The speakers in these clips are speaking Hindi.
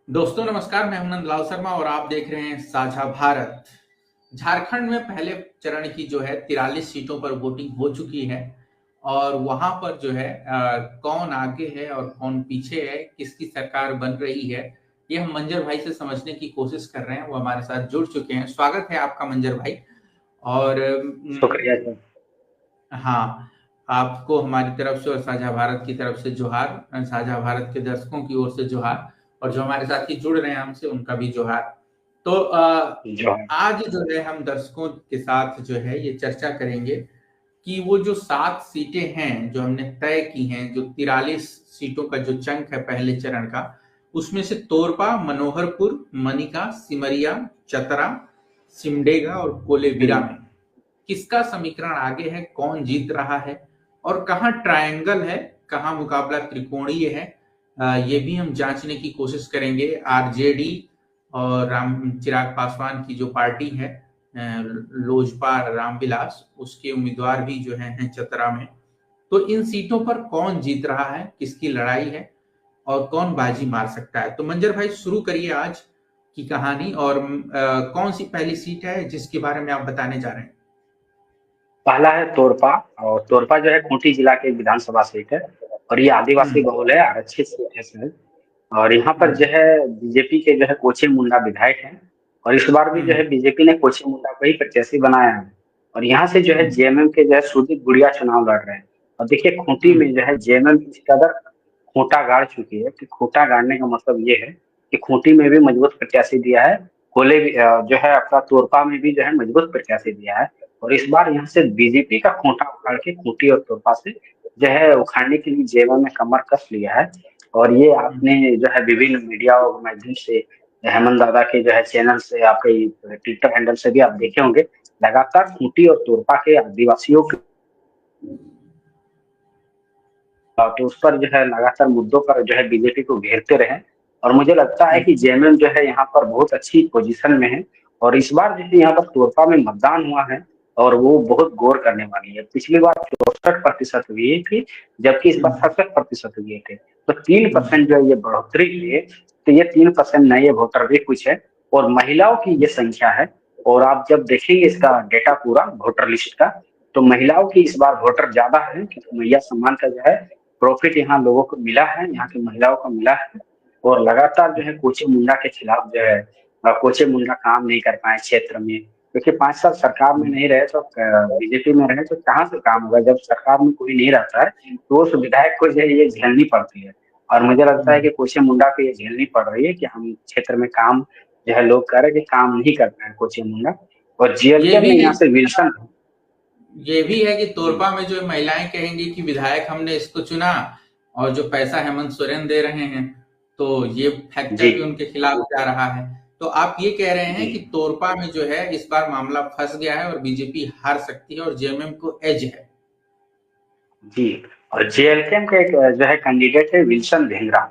दोस्तों नमस्कार, मैं हूं नंदलाल शर्मा और आप देख रहे हैं साझा भारत। झारखंड में पहले चरण की जो है 43 सीटों पर वोटिंग हो चुकी है और वहां पर जो है कौन आगे है और कौन पीछे है, किसकी सरकार बन रही है, ये हम मंजर भाई से समझने की कोशिश कर रहे हैं। वो हमारे साथ जुड़ चुके हैं। स्वागत है आपका मंजर भाई। और शुक्रिया सर। हाँ, आपको हमारी तरफ से और साझा भारत की तरफ से जोहार, साझा भारत के दर्शकों की ओर से जोहार, और जो हमारे साथी जुड़ रहे हैं हमसे उनका भी जोहार। तो जो है आज जो है हम दर्शकों के साथ जो है ये चर्चा करेंगे कि वो जो 7 सीटें हैं जो हमने तय की हैं, जो 43 सीटों का जो चंक है पहले चरण का, उसमें से तोरपा, मनोहरपुर, मनिका, सिमरिया, चतरा, सिमडेगा और कोलेबिरा हम्म, में किसका समीकरण आगे है, कौन जीत रहा है और कहाँ ट्रायंगल है, कहाँ मुकाबला त्रिकोणीय है, ये भी हम जांचने की कोशिश करेंगे। आरजेडी और राम चिराग पासवान की जो पार्टी है, लोजपा रामविलास, उसके उम्मीदवार भी जो हैं चतरा में। तो इन सीटों पर कौन जीत रहा है, किसकी लड़ाई है और कौन बाजी मार सकता है। तो मंजर भाई शुरू करिए आज की कहानी। और कौन सी पहली सीट है जिसके बारे में आप बताने जा रहे हैं। पहला है तोरपा। और तोरपा जो है खूंटी जिला के विधानसभा सीट है और ये आदिवासी हम्म। बहुल है, आरक्षित सीट है सर। और यहाँ पर जो हम्म। है बीजेपी के जो है कोचे मुंडा विधायक हैं और इस बार भी जो हम्म। है बीजेपी ने कोचे मुंडा को ही प्रत्याशी बनाया है। और यहाँ से जो है हम्म। जेएमएम के जो है सुदीप गुड़िया चुनाव लड़ रहे हैं। और देखिए खूंटी हम्म। में जो है जेएमएम इस कदर खूंटा गाड़ चुकी है कि खूंटा गाड़ने का मतलब ये है कि खूंटी में भी मजबूत प्रत्याशी दिया है। जो है आपका तोरपा में भी जो है मजबूत प्रत्याशी दिया है। और इस बार यहाँ से बीजेपी का खूंटा उखाड़ के खूंटी और तोरपा से जो है उखाड़ने के लिए जेएमएम ने कमर कस लिया है। और ये हम्म। आपने जो है विभिन्न मीडिया और माध्यम से हेमंत दादा के जो है चैनल से आपके ट्विटर हैंडल से भी आप देखे होंगे। लगातार खूंटी और तोरपा के आदिवासियों के तो उस पर जो है लगातार मुद्दों पर जो है बीजेपी को घेरते रहे। और मुझे लगता है हम्म। कि जेएमएम जो है यहाँ पर बहुत अच्छी पोजीशन में है। और इस बार जो है यहाँ पर तोरपा में मतदान हुआ है और वो बहुत गौर करने वाली है। पिछली बार 64% हुई थी, जबकि इस बार हम्म। 67% हुए थे। तो 3% हम्म। जो है ये बढ़ोतरी हुई है। तो ये 3% नए वोटर भी कुछ है और महिलाओं की ये संख्या है। और आप जब देखेंगे इसका डेटा पूरा वोटर लिस्ट का, तो महिलाओं की इस बार वोटर ज्यादा है क्योंकि मैया सम्मान का जो है प्रॉफिट यहाँ लोगों को मिला है, यहाँ की महिलाओं को मिला है। और लगातार जो है कोचे मुंडा के खिलाफ जो है कोचे मुंडा काम नहीं कर पाए क्षेत्र में, क्योंकि 5 साल सरकार में नहीं रहे तो बीजेपी में रहे तो कहाँ से काम होगा जब सरकार में कोई नहीं रहता है। तो उस विधायक को जो है ये झेलनी पड़ती है। और मुझे लगता है हम्म। कि कोचे मुंडा को ये झेलनी पड़ रही है कि हम क्षेत्र में काम जो है लोग कह रहे हैं कि काम नहीं कर पाए कोचे मुंडा। और ये जीएलके भी में है यहाँ से विल्सन। ये भी है कि जी तोरपा में जो महिलाएं कहेंगी कि विधायक हमने इसको चुना और जो पैसा हेमंत सोरेन दे रहे हैं, तो ये जी फैक्टर भी उनके खिलाफ जा रहा है। तो आप ये कह रहे हैं जी कि तोरपा में जो है इस बार मामला फंस गया है और बीजेपी हार सकती है और जेएमएम को एज है। जी। और जेएलके का एक जो है कैंडिडेट है विल्सन ढींगरा।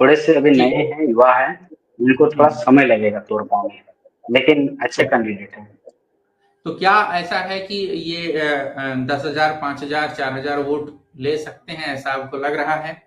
थोड़े से अभी जी। नए हैं, युवा हैं। उनको थोड़ा हम्म। समय लगेगा तोड़ पाने, लेकिन अच्छे कैंडिडेट हैं। तो क्या ऐसा है कि ये 10,000, 5,000, 4,000 वोट ले सकते हैं, ऐसा आपको लग रहा है?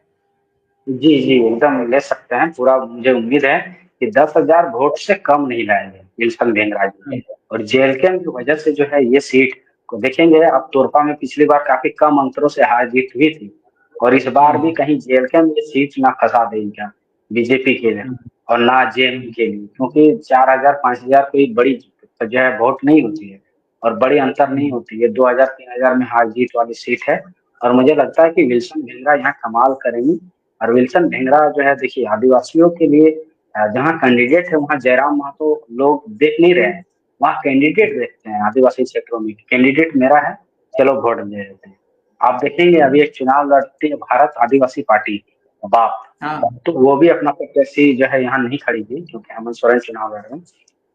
जी जी एकदम ले सकते हैं, पूरा मुझे उम्मीद है कि 10,000 वोट से कम नहीं लाएंगे विल्सन ढींगरा जी। हम्म। और जेएलके की वजह से जो है ये सीट को देखेंगे आप, तोरपा में पिछली बार काफी कम अंतरों से हार जीत हुई थी। और इस बार भी हम्म। कहीं जेएलके में ये सीट ना फंसा देगा बीजेपी के लिए हम्म। और ना जेएमएम के लिए, क्योंकि 4,000 5,000 कोई बड़ी जो है वोट नहीं होती है और बड़ी अंतर नहीं हम्म। होती है। 2,000 3,000 में हार जीत वाली सीट है। और मुझे लगता है कि विल्सन ढींगरा यहाँ कमाल करेंगे। और विल्सन ढींगरा जो है देखिए आदिवासियों के लिए जहाँ कैंडिडेट है वहाँ जयराम महतो लोग देख नहीं रहे हैं, वहाँ कैंडिडेट देखते हैं। आदिवासी क्षेत्रों में कैंडिडेट मेरा है, चलो वोट दे देते हैं। आप देखेंगे अभी एक चुनाव लड़ती है भारत आदिवासी पार्टी, बाप, हाँ। तो वो भी अपना प्रत्याशी जो है यहाँ नहीं खड़ी थी क्योंकि हेमंत सोरेन चुनाव लड़ रहे हैं।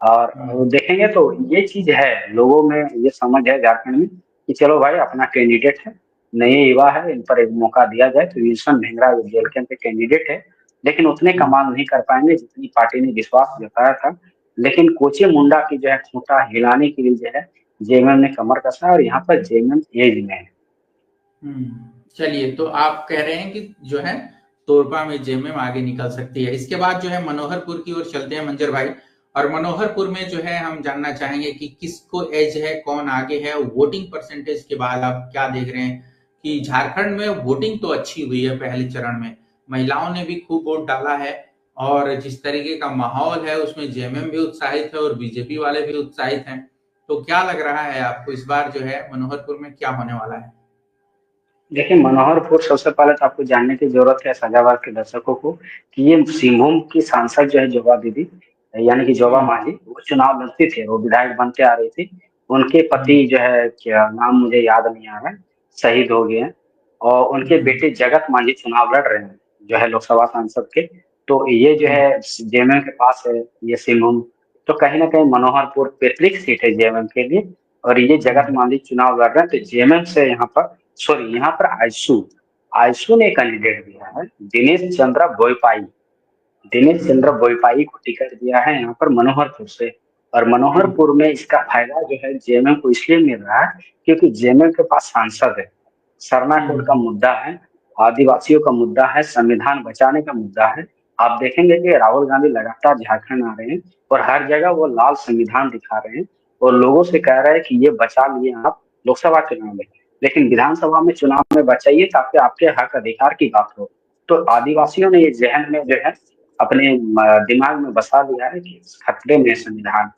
और हम्म। देखेंगे तो ये चीज है, लोगों में ये समझ है झारखंड में कि चलो भाई अपना कैंडिडेट है, नए युवा है, इन पर एक मौका दिया जाए। तो विल्सन ढींगरा जेएलके के कैंडिडेट है, लेकिन उतने हम्म। कमाल नहीं कर पाएंगे जितनी पार्टी ने विश्वास जताया था। लेकिन कोचे मुंडा की जो है खूंटा हिलाने के लिए जो है जेएमएम ने कमर कसा और यहाँ पर जेएमएम एज में है। चलिए, तो आप कह रहे हैं कि जो है तोरपा में जेएमएम आगे निकल सकती है। इसके बाद जो है मनोहरपुर की ओर चलते हैं मंजर भाई, और मनोहरपुर में जो है हम जानना चाहेंगे कि किसको एज है, कौन आगे है। वोटिंग परसेंटेज के बाद आप क्या देख रहे हैं कि झारखंड में वोटिंग तो अच्छी हुई है पहले चरण में, महिलाओं ने भी खूब वोट डाला है, और जिस तरीके का माहौल है उसमें जेएमएम भी उत्साहित है और बीजेपी वाले भी उत्साहित हैं। तो क्या लग रहा है आपको इस बार जो है मनोहरपुर में क्या होने वाला है? देखिए, मनोहरपुर सबसे पहले तो आपको जानने की जरूरत है सजावार के दर्शकों को कि ये सिंहभूम की सांसद जो है जोबा दीदी, यानी कि जोबा हम्म। मांझी, वो चुनाव लड़ती थी, वो विधायक बनते आ रही थी। उनके पति जो है, क्या नाम मुझे याद नहीं आ रहा है, शहीद हो गए हैं। और उनके हम्म। बेटे जगत मांझी चुनाव लड़ रहे हैं जो है लोकसभा सांसद के। तो ये जो हम्म। है जेएमएम के पास है, ये सिंहभूम। तो कहीं ना कहीं मनोहरपुर पैतृक सीट है जेएमएम के लिए, और ये जगत हम्म। मांझी चुनाव लड़ रहे हैं। तो जेएमएम से यहाँ पर, सॉरी, यहाँ पर आयशू आयशु ने कैंडिडेट दिया है, दिनेश चंद्र बोईपाई को टिकट दिया है यहाँ पर मनोहरपुर से। और हम्म। मनोहरपुर में इसका फायदा जो है जेएमएम को इसलिए मिल रहा है क्योंकि जेएमएम के पास सांसद है, सरना कोड का हम्म। मुद्दा है, आदिवासियों का मुद्दा है, संविधान बचाने का मुद्दा है। आप देखेंगे कि राहुल गांधी लगातार झारखंड आ रहे हैं और हर जगह वो लाल संविधान दिखा रहे हैं और लोगों से कह रहे हैं कि ये बचा लिए आप लोकसभा चुनाव में, लेकिन विधानसभा में चुनाव में बचाइए ताकि आपके हक अधिकार की बात हो। तो आदिवासियों ने ये जहन में जो है अपने दिमाग में बसा लिया है कि खतरे में है संविधान।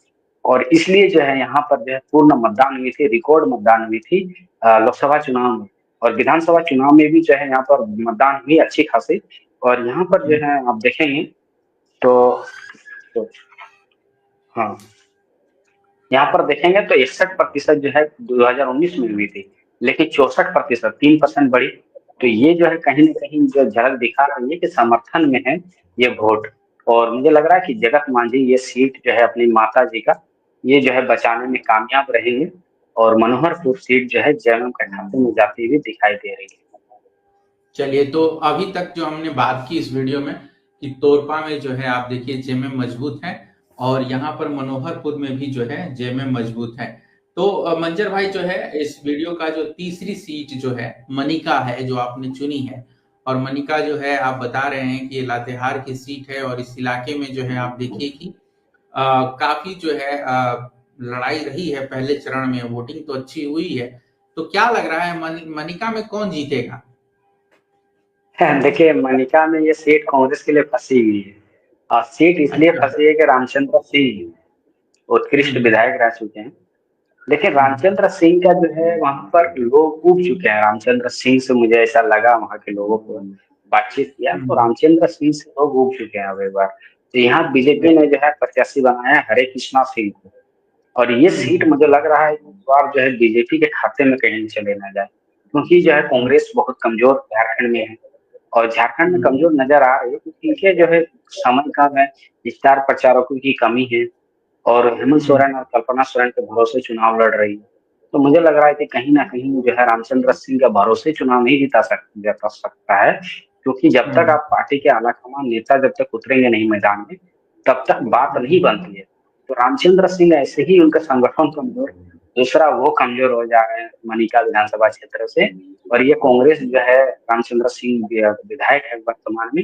और इसलिए जो है यहाँ पर जो है पूर्ण मतदान हुई थी, रिकॉर्ड मतदान हुई थी लोकसभा चुनाव में। और विधानसभा चुनाव में भी जो है यहाँ पर मतदान हुई अच्छी खासी। और यहाँ पर जो है आप देखेंगे तो, तो हाँ, यहाँ पर देखेंगे तो 61% जो है 2019 में हुई थी, लेकिन 64%, 3% बढ़ी। तो ये जो है कहीं ना कहीं जो झलक दिखा रही है कि समर्थन में है ये वोट। और मुझे लग रहा है कि जगत मांझी ये सीट जो है अपनी माता जी का, ये जो है बचाने में कामयाब रहेंगे। और मनोहरपुर सीट जो है जेएमएम के खाते में जाती हुई दिखाई दे रही है। चलिए, तो अभी तक जो हमने बात की इस वीडियो में कि तोरपा में जो है आप देखिए जेएमएम मजबूत है, और यहाँ पर मनोहरपुर में भी जो है जेएमएम मजबूत है। तो मंजर भाई जो है इस वीडियो का जो तीसरी सीट जो है मनिका है जो आपने चुनी है, और मनिका जो है आप बता रहे हैं कि ये लातेहार की सीट है, और इस इलाके में जो है आप देखिए कि काफी जो है लड़ाई रही है पहले चरण में, वोटिंग तो अच्छी हुई है। तो क्या लग रहा है मनिका में कौन जीतेगा? देखिए, मनिका में ये सीट कांग्रेस के लिए फंसी हुई है। और सीट इसलिए अच्छा। फंसी है कि रामचंद्र सिंह उत्कृष्ट हम्म। विधायक रह चुके हैं। लेकिन हम्म। रामचंद्र सिंह का जो है वहां पर लोग उब चुके हैं। रामचंद्र सिंह से मुझे ऐसा लगा, वहां के लोगों को बातचीत किया तो हम्म। रामचंद्र सिंह से लोग उब चुके हैं अब एक बार। तो यहाँ बीजेपी ने जो है प्रत्याशी बनाया है हरे कृष्णा सिंह को। और ये सीट हम्म। मुझे लग रहा है कि इस बार जो है बीजेपी के खाते में कहीं चले ना जाए, क्योंकि जो है कांग्रेस बहुत कमजोर झारखंड में है। और झारखंड में हम्म। कमजोर नजर आ रही है क्योंकि इनके जो है समय कम है, स्टार प्रचारकों की कमी है, और हेमंत हम्म। सोरेन और कल्पना सोरेन के भरोसे चुनाव लड़ रही है। तो मुझे लग रहा है कि कहीं ना कहीं जो है रामचंद्र सिंह का भरोसे चुनाव नहीं जिता सकता है, क्योंकि जब तक हम्म। आप पार्टी के आलाकमान नेता जब तक उतरेंगे नहीं मैदान में, तब तक बात नहीं बनती है। तो रामचंद्र सिंह ऐसे ही उनका संगठन कमजोर, दूसरा वो कमजोर हो जा रहे हैं मनिका विधानसभा क्षेत्र से। और ये कांग्रेस जो है रामचंद्र सिंह विधायक है वर्तमान में,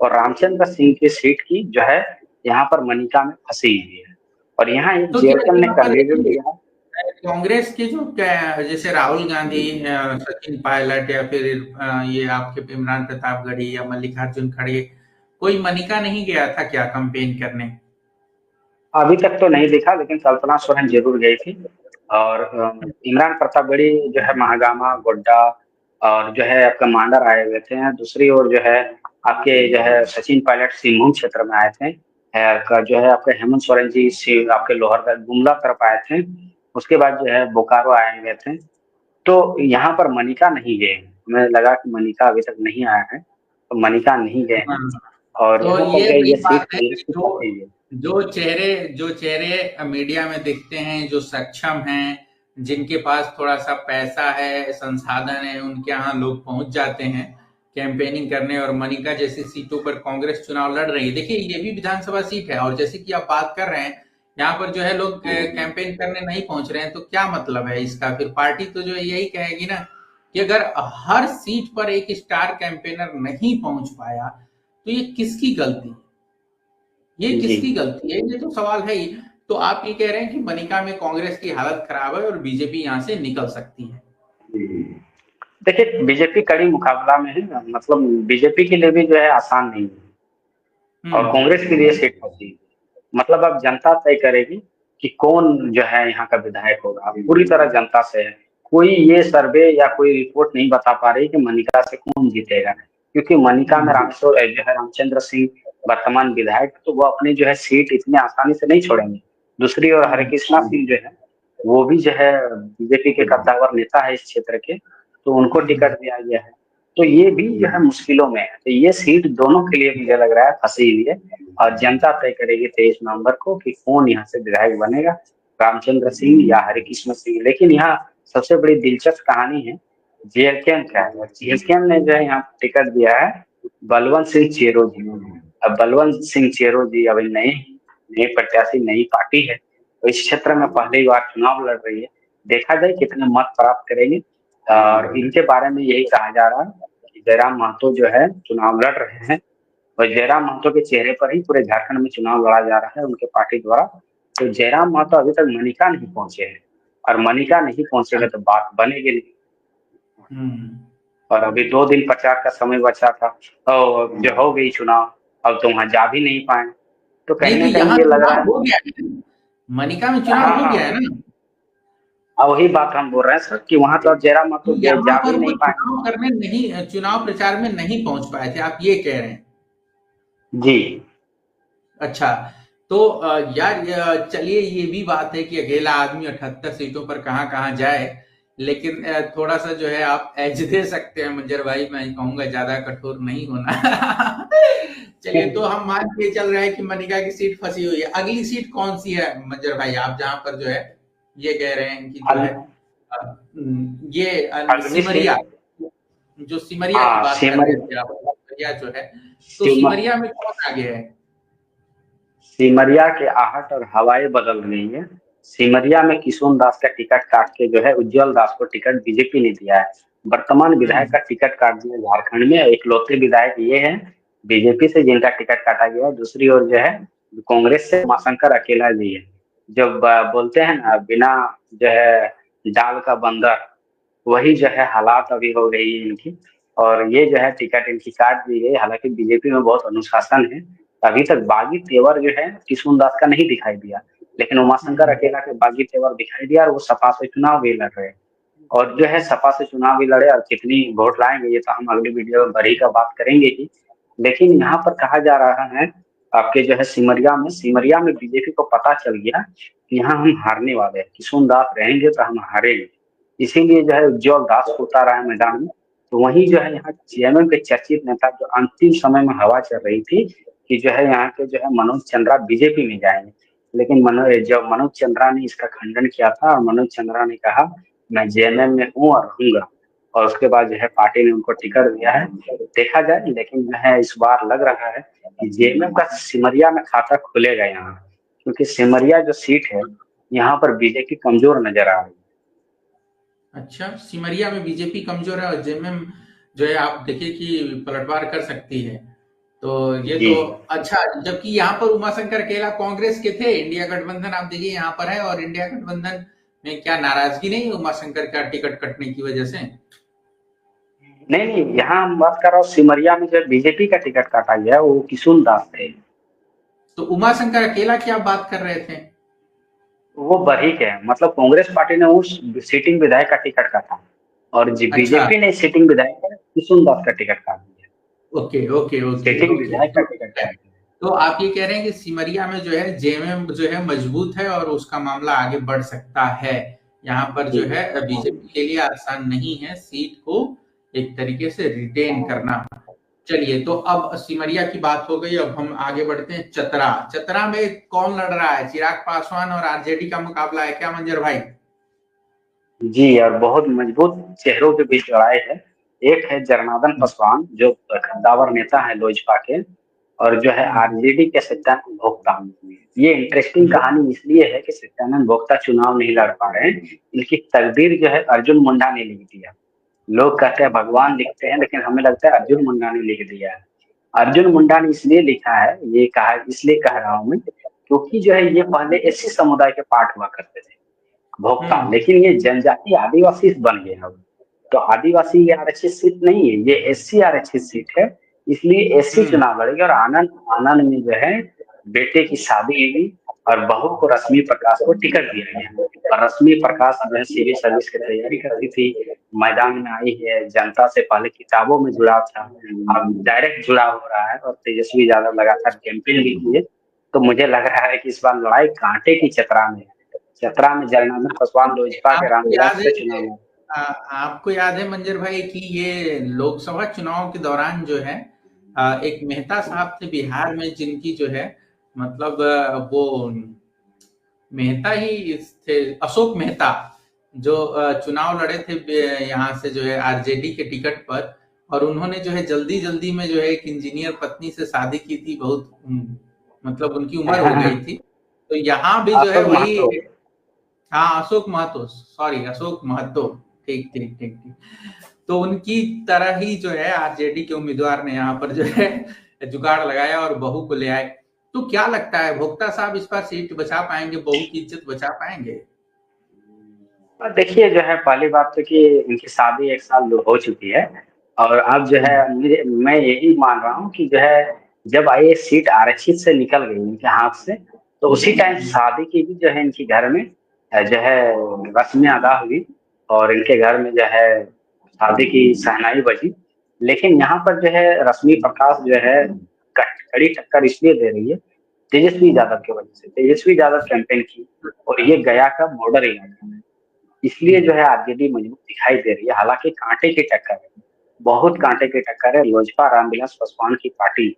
और रामचंद्र सिंह की सीट की जो है यहाँ पर मनिका में फंसी हुई है। और यहाँ एक तो क्या जेएलएम ने यहाँ पर कैंडिडेट दिया है। कांग्रेस के जो जैसे राहुल गांधी, सचिन पायलट, या फिर ये आपके इमरान प्रतापगढ़ी या मल्लिकार्जुन खड़गे, कोई मनिका नहीं गया था क्या कैंपेन करने? अभी तक तो नहीं दिखा, लेकिन कल्पना सोरेन जरूर गई थी। और इमरान प्रतापगढ़ी जो है महागामा, गोड्डा, और जो है आपका मांडर आए हुए थे। दूसरी ओर जो है आपके जो है सचिन पायलट सिंहभूम क्षेत्र में आए थे। जो है आपके हेमंत सोरेन जी आपके लोहरदगा गुमला तरफ आए थे। उसके बाद जो है बोकारो आए हुए थे। तो यहाँ पर मनिका नहीं गए, हमें लगा कि मनिका अभी तक नहीं आया है, तो मनिका नहीं गए हैं। हाँ, और तो यहाँ पर ये जो है वही ये सीट बात है कांग्रेस कि की जो फंसी है। जो चेहरे मीडिया में दिखते हैं, जो सक्षम हैं, जिनके पास थोड़ा सा पैसा है, संसाधन है, उनके यहाँ लोग पहुंच जाते हैं कैंपेनिंग करने। और मनिका जैसी सीटों पर कांग्रेस चुनाव लड़ रही है। देखिए, ये भी विधानसभा सीट है, और जैसे कि आप बात कर रहे हैं, यहाँ पर जो है लोग कैंपेन करने नहीं पहुंच रहे हैं, तो क्या मतलब है इसका? फिर पार्टी तो जो है यही कहेगी ना कि अगर हर सीट पर एक स्टार कैंपेनर नहीं पहुंच पाया तो ये किसकी गलती है? ये किसकी गलती है? ये तो सवाल है ही। तो आप ये कह रहे हैं कि मनिका में कांग्रेस की हालत खराब है और बीजेपी यहाँ से निकल सकती है। देखिए, बीजेपी कड़ी मुकाबला में है, मतलब बीजेपी के लिए भी जो है आसान नहीं है और कांग्रेस के लिए सीट होती है। मतलब अब जनता तय करेगी कि कौन जो है यहाँ का विधायक होगा, पूरी तरह जनता से है। कोई ये सर्वे या कोई रिपोर्ट नहीं बता पा रही कि मनिका से कौन जीतेगा, क्योंकि मनिका में रामेश्वर जो है रामचंद्र सिंह वर्तमान विधायक, तो वो अपनी जो है सीट इतनी आसानी से नहीं छोड़ेंगे। दूसरी ओर हरिकृष्णा सिंह जो है वो भी जो है बीजेपी के कद्दावर नेता है इस क्षेत्र के, तो उनको टिकट दिया गया है। तो ये भी जो है मुश्किलों में है। तो ये सीट दोनों के लिए मुझे लग रहा है फंसी हुई है और जनता तय करेगी 23 नवंबर को कि कौन यहाँ से विधायक बनेगा, रामचंद्र सिंह या हरिकृष्ण सिंह। लेकिन यहाँ सबसे बड़ी दिलचस्प कहानी है जेएलकेएम का है। जेएलकेएम ने जो है यहाँ टिकट दिया है बलवंत सिंह चेरो जी। अब बलवंत सिंह चेरो जी अभी नई प्रत्याशी, नई पार्टी है, तो इस क्षेत्र में पहली बार चुनाव लड़ रही है। देखा जाए कितने मत प्राप्त करेंगे। और इनके बारे में यही कहा जा रहा है कि जयराम महतो जो है चुनाव लड़ रहे हैं और जयराम महतो के चेहरे पर ही पूरे झारखंड में चुनाव लड़ा जा रहा है उनके पार्टी द्वारा। तो जयराम महतो अभी तक मनिका नहीं पहुंचे हैं और मनिका नहीं पहुंचेगा तो बात बनेगी नहीं। और अभी 2 दिन प्रचार का समय बचा था और जो हो गई चुनाव, अब तो वहां जा भी नहीं पाए। तो कहीं ना कहीं ये लग रहा है हो गया है, मनिका में चुनाव हो गया है ना। अब वही बात हम बोल रहे हैं सर कि वहां तो जयराम महतो जा भी नहीं पाए, चुनाव प्रचार में नहीं पहुंच पाए थे, आप ये कह रहे हैं? जी। अच्छा, तो यार चलिए, ये भी बात है कि अकेला आदमी 78 सीटों पर कहां कहां जाए, लेकिन थोड़ा सा जो है आप एज दे सकते हैं मंजर भाई, मैं कहूंगा ज्यादा कठोर नहीं होना। चलिए, तो हम मान के चल रहे हैं कि मनिका की सीट फंसी हुई है। अगली सीट कौन सी है मंजर भाई, आप जहां पर जो है ये कह रहे हैं कि जो है ये सिमरिया, जो सिमरिया की बात कर रहे थे आप, सिमरिया जो है, तो सिमरिया में कौन आगे है? सिमरिया के आहट और हवाएं बदल रही है। सिमरिया में किशोर दास का टिकट काट के जो है उज्जवल दास को टिकट बीजेपी ने दिया है। वर्तमान विधायक का टिकट काट दिया झारखंड में, इकलौते विधायक ये है बीजेपी से जिनका टिकट काटा गया है। दूसरी ओर जो है कांग्रेस से उमाशंकर अकेला जी है। जब बोलते हैं ना बिना जो है डाल का बंदर, वही जो है हालात अभी हो गई है इनकी। और ये जो है टिकट इनकी काट दी गई। हालांकि बीजेपी में बहुत अनुशासन है, अभी तक बागी तेवर जो है किशोर दास का नहीं दिखाई दिया, लेकिन उमाशंकर अकेला के बागी तेवर दिखाई दिया और वो सपा से चुनाव भी लड़ रहे हैं। और जो है सपा से चुनाव भी लड़े और कितनी वोट लाएंगे ये तो हम अगली वीडियो में बड़ी का बात करेंगे ही। लेकिन यहाँ पर कहा जा रहा है आपके जो है सिमरिया में बीजेपी को पता चल गया कि यहाँ हम हारने वाले हैं, किशोर दास रहेंगे तो हम हारेंगे, इसीलिए जो है उज्जवल दास को उतारा है मैदान में। तो वही जो है यहाँ जेएमएम के चर्चित नेता जो अंतिम समय में हवा चल रही थी कि जो है यहाँ के जो है मनोज चंद्रा बीजेपी में जाएंगे, लेकिन जब मनोज चंद्रा ने इसका खंडन किया था और मनोज चंद्रा ने कहा मैं जेएमएम में हूँ और रहूंगा, और उसके बाद जो है पार्टी ने उनको टिकट दिया है। देखा जाए, लेकिन जो है इस बार लग रहा है कि जेएमएम का सिमरिया में खाता खुलेगा यहाँ, क्योंकि सिमरिया जो सीट है यहाँ पर बीजेपी कमजोर नजर आ रही है। अच्छा, सिमरिया में बीजेपी कमजोर है और जेएमएम जो है आप देखिए कि पलटवार कर सकती है, तो ये तो अच्छा। जबकि यहाँ पर उमाशंकर अकेला कांग्रेस के थे, इंडिया गठबंधन आप देखिए यहाँ पर है, और इंडिया गठबंधन में क्या नाराजगी नहीं उमाशंकर का टिकट कटने की वजह से? नहीं, यहाँ हम बात कर रहा हूँ सिमरिया में जो बीजेपी का टिकट काटा गया वो किशोर दास थे। तो उमाशंकर अकेला की आप बात कर रहे थे? वो बरीक है, मतलब कांग्रेस पार्टी ने उस सिटिंग विधायक का टिकट काटा और बीजेपी ने सिटिंग विधायक किशोर दास का टिकट काट दिया। ओके ओके ओके, सिटिंग विधायक का टिकट काट दिया। तो आप ये कह रहे हैं कि सिमरिया में जो है जेएमएम जो है मजबूत है और उसका मामला आगे बढ़ सकता है। यहाँ पर जो है बीजेपी के लिए आसान नहीं है सीट को एक तरीके से रिटेन करना। चलिए, तो अब सिमरिया की बात हो गई, अब हम आगे बढ़ते हैं चतरा। चतरा में कौन लड़ रहा है? चिराग पासवान और आरजेडी का मुकाबला है क्या मंजर भाई? जी, और बहुत मजबूत चेहरों के बीच लड़ाई है। एक है जगन्नाथन पासवान जो कद्दावर नेता है लोजपा के, और जो है आरजेडी के सत्यानंद भोक्ता। ये इंटरेस्टिंग कहानी इसलिए है कि सत्यानंद भोक्ता चुनाव नहीं लड़ पा रहे हैं, इनकी तकदीर जो है अर्जुन मुंडा ने लिख दिया। लोग कहते हैं भगवान लिखते हैं, लेकिन हमें लगता है अर्जुन मुंडा ने लिख दिया है। अर्जुन मुंडा ने इसलिए लिखा है, ये कहा इसलिए कह रहा हूं मैं, क्योंकि जो है ये पहले एससी समुदाय के पार्ट हुआ करते थे भोक्ता, हम्म। लेकिन ये जनजाति आदिवासी बन गए अब। तो आदिवासी ये आरक्षित सीट नहीं है, ये एससी आरक्षित सीट है। इसलिए एससी हम्म। चुनाव लड़ेगी। और आनंद आनंद में जो है बेटे की शादी हुई और बहू को रश्मि प्रकाश को टिकट दिया गया। और रश्मि प्रकाश जो है सिविल सर्विस की तैयारी करती थी, मैदान में आई है, जनता से पहले किताबों में जुड़ाव था, अब डायरेक्ट जुड़ाव हो रहा है। और तेजस्वी यादव लगातार कैंपेन भी किए। तो मुझे लग रहा है कि इस बार लड़ाई कांटे की चतरा में है। चतरा में जगन्नाथ पासवान लोजपा के आपको रामविलास याद है से कि चुनाव लड़ा। आपको याद है मंजर भाई कि ये लोकसभा चुनाव के दौरान जो है एक मेहता साहब थे बिहार में, जिनकी जो है मतलब वो मेहता ही थे, अशोक मेहता, जो चुनाव लड़े थे यहाँ से जो है आरजेडी के टिकट पर। और उन्होंने जो है जल्दी जल्दी में जो है एक इंजीनियर पत्नी से शादी की थी, बहुत मतलब उनकी उम्र हो गई थी। तो यहाँ भी जो है अशोक वही, महतो। हाँ अशोक महतो, सॉरी अशोक महतो, ठीक ठीक ठीक ठीक। तो उनकी तरह ही जो है आरजेडी के उम्मीदवार ने यहाँ पर जो है जुगाड़ लगाया और बहू को ले आए। तो क्या लगता है भोक्ता साहब इस बार सीट बचा पाएंगे, बहू की इज्जत बचा पाएंगे? और देखिए जो है पहली बात तो कि इनकी शादी 1 साल हो चुकी है। और अब जो है मैं यही मान रहा हूँ कि जो है जब ये सीट आरक्षित से निकल गई इनके हाथ से, तो उसी टाइम शादी की भी जो है इनके घर में जो है रस्में अदा हुई। और इनके घर में जो है शादी की शहनाई बजी। लेकिन यहाँ पर जो है रश्मि प्रकाश जो है कड़ी टक्कर इसलिए दे रही है तेजस्वी यादव की वजह से। तेजस्वी यादव कैंपेन की, और ये गया का बॉर्डर इलाका है, इसलिए जो है आरजेडी मजबूत दिखाई दे रही है। हालांकि कांटे की टक्कर है, बहुत कांटे की टक्कर है। लोजपा रामविलास पासवान की पार्टी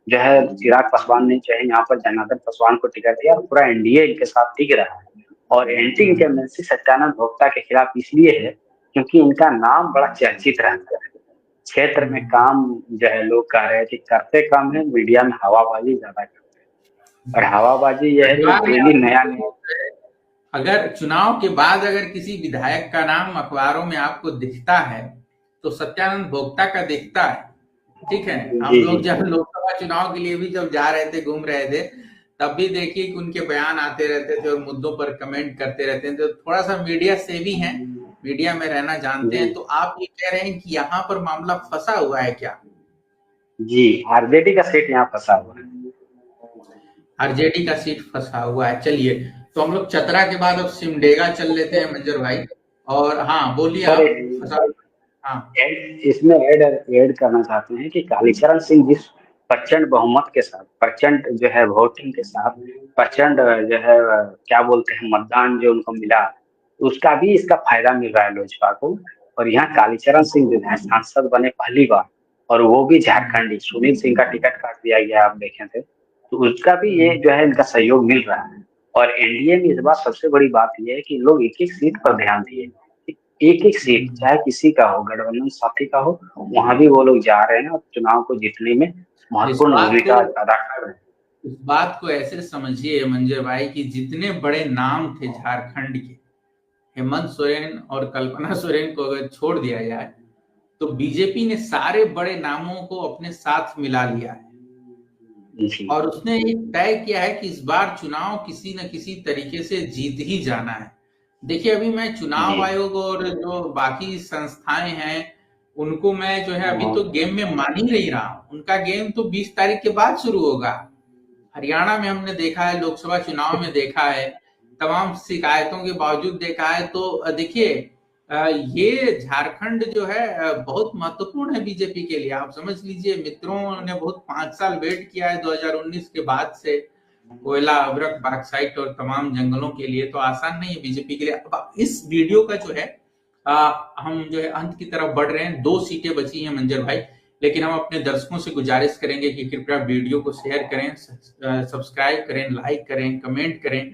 जो है, चिराग पासवान ने जो है यहाँ पर जनार्दन पासवान को टिकट दिया, और पूरा एनडीए इनके साथ टिक रहा है। और एंटी इंकम्बेंसी सत्यानंद भोक्ता के खिलाफ इसलिए है क्योंकि इनका नाम बड़ा चर्चित रहता है क्षेत्र में। काम जो है लोग कह रहे हैं कि करते कम है, मीडिया में हवाबाजी ज्यादा करते हैं। और हवाबाजी यह है कि अखबार में डेली नया नया। अगर चुनाव के बाद अगर किसी विधायक का नाम अखबारों में आपको दिखता है तो सत्यानंद भोक्ता का दिखता है। ठीक है, हम जी जी। लोग जब लोकसभा चुनाव के लिए भी जब जा रहे थे, घूम रहे थे, तब भी देखिए कि उनके बयान आते रहते थे और मुद्दों पर कमेंट करते रहते थे। तो थोड़ा सा मीडिया सेवी हैं, मीडिया में रहना जानते जी हैं। तो आप ये कह रहे हैं कि यहाँ पर मामला फंसा हुआ है क्या? जी, आरजेडी का सीट यहाँ फंसा हुआ है। आरजेडी का सीट फंसा हुआ है। चलिए, तो हम लोग चतरा के बाद अब सिमडेगा चल लेते हैं मंजर भाई। और हाँ बोलिए सर आप फंसा। हाँ। इसमें ऐड करना चाहते हैं कि कालीचरण सिंह जिस प्रचंड बहुमत के साथ, प्रचंड जो है वोटिंग के साथ, प्रचंड जो है क्या बोलते हैं मतदान जो उनको मिला, उसका भी इसका फायदा मिल रहा है लोजपा को। और यहाँ कालीचरण सिंह जो है सांसद बने पहली बार, और वो भी झारखंडी। सुनील सिंह का टिकट काट दिया गया, आप देखे थे, तो उसका भी ये जो है इनका सहयोग मिल रहा है। और एनडीए में इस बार सबसे बड़ी बात यह है कि लोग एक एक सीट पर ध्यान दिए। एक एक सीट चाहे किसी का हो, गठबंधन साथी का हो, वहां भी वो लोग जा रहे हैं और चुनाव को जीतने में इस महत्वपूर्ण बात को भूमिका अदा कर रहे हैं। इस बात को ऐसे समझिए मंजर भाई कि जितने बड़े नाम थे झारखंड के, हेमंत सोरेन और कल्पना सोरेन को अगर छोड़ दिया जाए, तो बीजेपी ने सारे बड़े नामों को अपने साथ मिला लिया है। जी और उसने एक तय किया है कि इस बार चुनाव किसी न किसी तरीके से जीत ही जाना है। देखिए, अभी मैं चुनाव जी। आयोग और जो बाकी संस्थाएं हैं उनको मैं जो है अभी तो गेम में मान ही नहीं रहा हूं। उनका गेम तो 20 तारीख के बाद शुरू होगा। हरियाणा में हमने देखा है, लोकसभा चुनाव में देखा है, तमाम शिकायतों के बावजूद देखा है। तो देखिए, ये झारखंड जो है बहुत महत्वपूर्ण है बीजेपी के लिए। आप समझ लीजिए, मित्रों ने बहुत 5 साल वेट किया है 2019 के बाद से, कोयला, अभ्रक, बॉक्साइट और तमाम जंगलों के लिए। तो आसान नहीं है बीजेपी के लिए। अब इस वीडियो का जो है हम जो है अंत की तरफ बढ़ रहे हैं। 2 सीटें बची हैं मंजर भाई, लेकिन हम अपने दर्शकों से गुजारिश करेंगे कि कृपया वीडियो को शेयर करें, सब्सक्राइब करें, लाइक करें, कमेंट करें,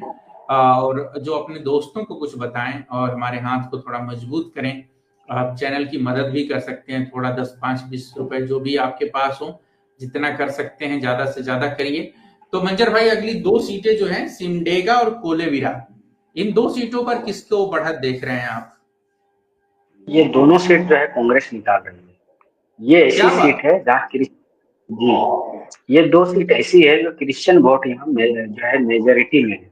और जो अपने दोस्तों को कुछ बताएं और हमारे हाथ को थोड़ा मजबूत करें। आप चैनल की मदद भी कर सकते हैं, थोड़ा 10, 5, 20 रुपए जो भी आपके पास हो, जितना कर सकते हैं ज्यादा से ज्यादा करिए। तो मंजर भाई, अगली 2 सीटें जो हैं सिमडेगा और कोलेविरा, इन 2 सीटों पर किसको बढ़त देख रहे हैं आप? ये दोनों सीट जो है कांग्रेस निकाल रही है। ये ऐसी क्या सीट बात। है जहाँ जी, ये दो सीट ऐसी है जो क्रिश्चियन वोट यहाँ जो है मेजोरिटी में है,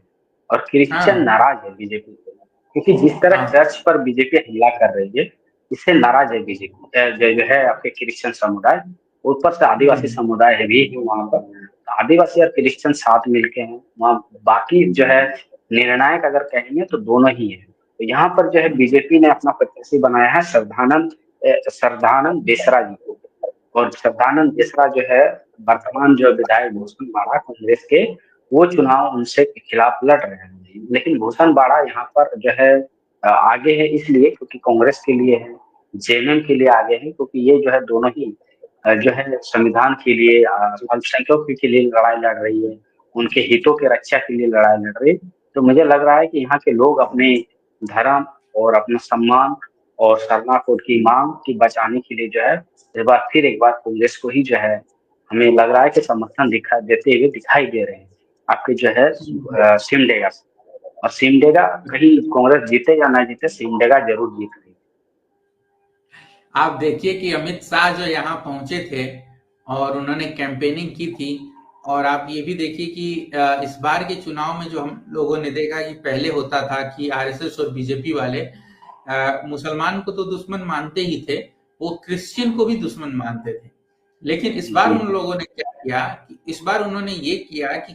और क्रिश्चियन हाँ नाराज है बीजेपी से, क्योंकि जिस तरह हाँ। चर्च पर बीजेपी हमला कर रही है, इससे नाराज है बीजेपी जो है आपके क्रिश्चियन समुदाय। ऊपर से आदिवासी हम्म। समुदाय है भी वहाँ पर, तो आदिवासी और क्रिश्चियन साथ मिलके हैं वहाँ। बाकी जो है निर्णायक अगर कहेंगे तो दोनों ही है। तो यहाँ पर जो है बीजेपी ने अपना प्रत्याशी बनाया है श्रद्धानंद बेसरा जी को। और श्रद्धानंद मिश्रा जो है वर्तमान जो विधायक भूषण बाड़ा कांग्रेस के, वो चुनाव उनसे के खिलाफ लड़ रहे हैं। लेकिन भूषण बाड़ा यहाँ पर जो है आगे है इसलिए क्योंकि कांग्रेस के लिए है, जेएमएम के लिए आगे है, क्योंकि ये जो है दोनों ही जो है संविधान के लिए अल्पसंख्यकों के लिए लड़ाई लड़ रही है, उनके हितों के रक्षा के लिए लड़ाई लड़ रही है। तो मुझे लग रहा है कि यहाँ के लोग अपने धर्म और अपना सम्मान और सरना कोड की मांग की बचाने के लिए जो है एक बार कांग्रेस को ही जो है हमें लग रहा है कि समर्थन देते हुए दिखाई दे रहे हैं आपके जो है सिमडेगा से। और सिमडेगा कहीं कांग्रेस जीते या ना जीते, सिमडेगा जरूर जीत रही आप देखिए कि अमित शाह जो यहाँ पहुंचे थे और उन्होंने कैंपेनिंग की थी, और आप ये भी देखिए कि इस बार के चुनाव में जो हम लोगों ने देखा कि पहले होता था कि आरएसएस और बीजेपी वाले मुसलमान को तो दुश्मन मानते ही थे, वो क्रिश्चियन को भी दुश्मन मानते थे। लेकिन इस है। बार जी उन लोगों ने क्या किया कि इस बार उन्होंने ये किया कि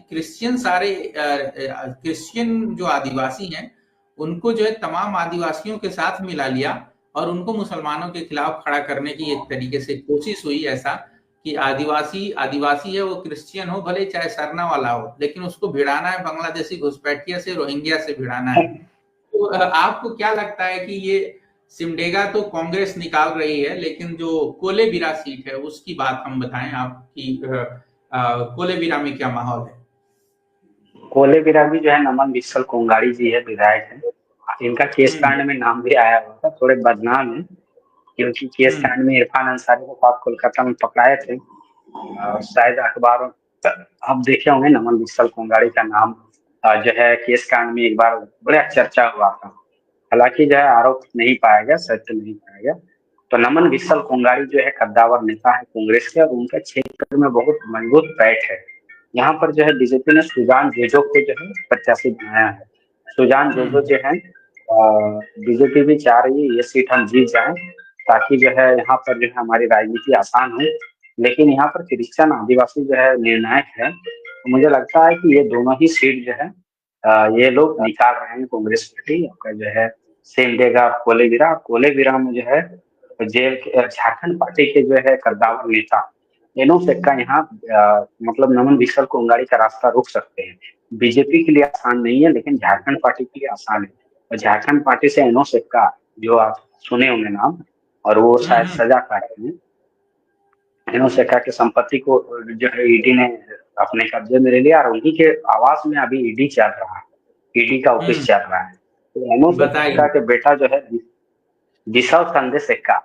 क्रिश्चियन जो आदिवासी हैं उनको जो है तमाम आदिवासियों के साथ मिला लिया, और उनको मुसलमानों के खिलाफ खड़ा करने की एक तरीके से कोशिश हुई, ऐसा कि आदिवासी आदिवासी है वो क्रिश्चियन हो, भले चाहे सरना वाला हो, लेकिन उसको भिड़ाना है बांग्लादेशी घुसपैठिया से, रोहिंग्या से भिड़ाना है। तो आपको क्या लगता है कि ये सिमडेगा तो कांग्रेस निकाल रही है, लेकिन जो कोलेबिरा सीट है उसकी बात हम बताएं आपकी, कोलेबिरा में क्या माहौल है? कोले बिरामी जो है नमन विसल कोंगाड़ी जी है, विधायक है। इनका केस हम्म कांड में नाम भी आया हुआ था, थोड़े बदनाम है क्योंकि केस हम्म कांड में इरफान अंसारी को साथ कोलकाता में पकड़ाए थे। शायद अखबारों आप देखे होंगे नमन विसल कोंगाड़ी का नाम जो है केस कांड में एक बार बड़ा चर्चा हुआ था। हालांकि जो है आरोप नहीं पाया गया, सत्य नहीं पाया गया। तो नमन विसल कोंगाड़ी जो है कद्दावर नेता है कांग्रेस के, और उनका क्षेत्र में बहुत मजबूत पैठ है। यहाँ पर जो है बीजेपी ने सुजान जोजो को जो है प्रत्याशी बनाया है। सुजान जोजो हम्म जो है बीजेपी भी चाह रही है ये सीट हम जीत जाएं, ताकि जो है यहाँ पर जो है हमारी राजनीति आसान हो। लेकिन यहाँ पर क्रिश्चियन आदिवासी जो है निर्णायक है, तो मुझे लगता है कि ये दोनों ही सीट जो है ये लोग निकाल रहे हैं कांग्रेस पार्टी आपका जो है सिमडेगा और कोलेबिरा। कोलेबिरा में जो है झारखंड पार्टी के जो है कद्दावर नेता एनो सेक्का यहाँ मतलब नमन विसल को उंगाड़ी का रास्ता रोक सकते हैं। बीजेपी के लिए आसान नहीं है, लेकिन झारखंड पार्टी के लिए आसान है। और झारखंड पार्टी से एनो सेक्का, जो आप सुने होंगे नाम, और वो शायद हम्म। सजा काटे हैं। एनो सेक्का की संपत्ति को जो है ईडी ने अपने कब्जे में ले लिया, और उन्हीं के आवास में अभी ईडी चल रहा है, ईडी का ऑफिस हम्म। चल रहा है। तो एनो सेक्का बताइए। के बेटा जो है विभव संदेश सेक्का,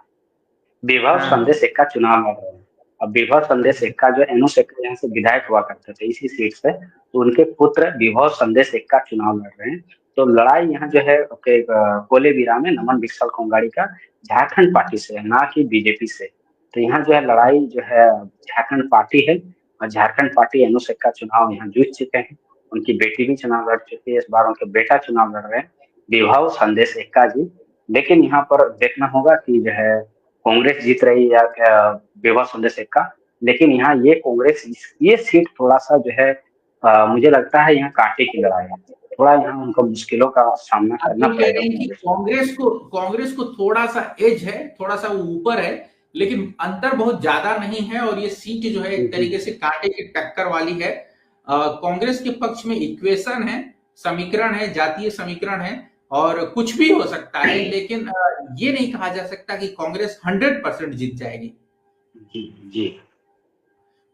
विभव हाँ। संदेश एक्का चुनाव लड़ रहे हैं। अब विभव संदेश अच्छा। एक्का जो एनो सेक्का यहाँ से विधायक हुआ करते थे इसी सीट से, तो उनके पुत्र विभव संदेश एक्का चुनाव लड़ रहे हैं। तो लड़ाई यहाँ जो है कोलेबिरा में नमन विशाल कोंगाड़ी का झारखंड पार्टी से है, ना कि बीजेपी से। तो यहाँ जो है लड़ाई जो है झारखंड पार्टी है, और झारखंड पार्टी एनो सेक्का चुनाव यहाँ जीत चुके हैं। उनकी बेटी भी चुनाव लड़ चुकी है, इस बार उनके बेटा चुनाव लड़ रहे हैं, विभव संदेश एक्का जी। लेकिन यहाँ पर देखना होगा कि जो है कांग्रेस जीत रही है या विभव संदेश का। लेकिन यहाँ ये कांग्रेस ये सीट थोड़ा सा जो है मुझे लगता है यहाँ कांटे की लड़ाई है। थोड़ा यहाँ उनको मुश्किलों का सामना आप करना जो कह पड़ेगा रहे हैं कि कांग्रेस को। कांग्रेस को थोड़ा सा एज है, थोड़ा सा वो ऊपर है, लेकिन अंतर बहुत ज्यादा नहीं है, और ये सीट जो है जी एक जी तरीके से कांटे की टक्कर वाली है। कांग्रेस के पक्ष में इक्वेशन है, समीकरण है, जातीय समीकरण है, और कुछ भी हो सकता है, लेकिन ये नहीं कहा जा सकता कि कांग्रेस 100% जीत जाएगी। जी जी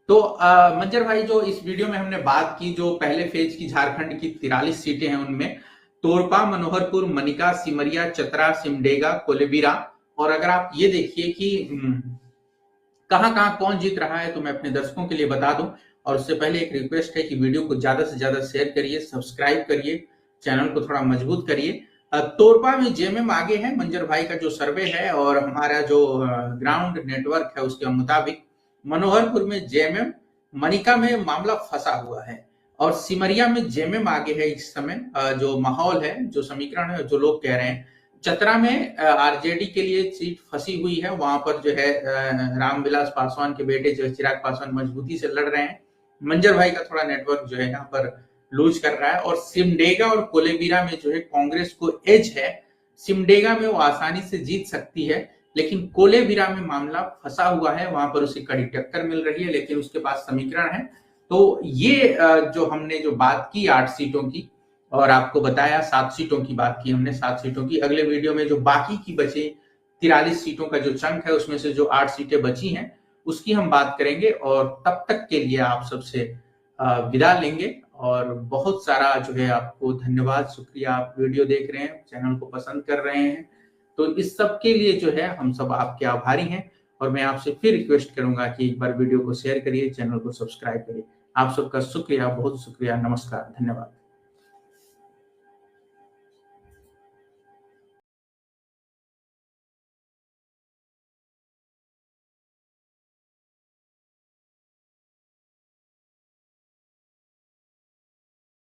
तो मंजर भाई, जो इस वीडियो में हमने बात की, जो पहले फेज की झारखंड की 43 सीटें हैं, उनमें तोरपा, मनोहरपुर, मनिका, सिमरिया, चतरा, सिमडेगा, कोलेबिरा, और अगर आप ये देखिए कि कहां कहां कौन जीत रहा है, तो मैं अपने दर्शकों के लिए बता दूं। और उससे पहले एक रिक्वेस्ट है कि वीडियो को ज्यादा से ज्यादा शेयर करिए, सब्सक्राइब करिए, चैनल को थोड़ा मजबूत करिए। तोरपा में जेएमएम आगे है, मंजर भाई का जो सर्वे है और हमारा जो ग्राउंड नेटवर्क है उसके मुताबिक मनोहरपुर में जेएमएम, मनिका में मामला फंसा हुआ है और सिमरिया में जेएमएम आगे है इस समय। जो माहौल है, जो समीकरण है, जो लोग कह रहे हैं, चतरा में आरजेडी के लिए सीट फंसी हुई है, वहां पर जो है रामविलास पासवान के बेटे जो चिराग पासवान मजबूती से लड़ रहे हैं। मंजर भाई का थोड़ा नेटवर्क जो है यहाँ पर लूज कर रहा है और सिमडेगा और कोलेबिरा में जो है कांग्रेस को एज है। सिमडेगा में वो आसानी से जीत सकती है, लेकिन कोलेबिरा में मामला फंसा हुआ है, वहां पर उसे कड़ी टक्कर मिल रही है, लेकिन उसके पास समीकरण है। तो ये जो हमने जो बात की 8 सीटों की और आपको बताया 7 सीटों की बात की हमने, 7 सीटों की। अगले वीडियो में जो बाकी की बची 43 सीटों का जो चंक है उसमें से जो 8 सीटें बची हैं उसकी हम बात करेंगे और तब तक के लिए आप सबसे विदा लेंगे और बहुत सारा जो है आपको धन्यवाद, शुक्रिया। आप वीडियो देख रहे हैं, चैनल को पसंद कर रहे हैं, तो इस सब के लिए जो है हम सब आपके आभारी हैं और मैं आपसे फिर रिक्वेस्ट करूंगा कि एक बार वीडियो को शेयर करिए, चैनल को सब्सक्राइब करिए। आप सबका शुक्रिया, बहुत शुक्रिया, नमस्कार, धन्यवाद।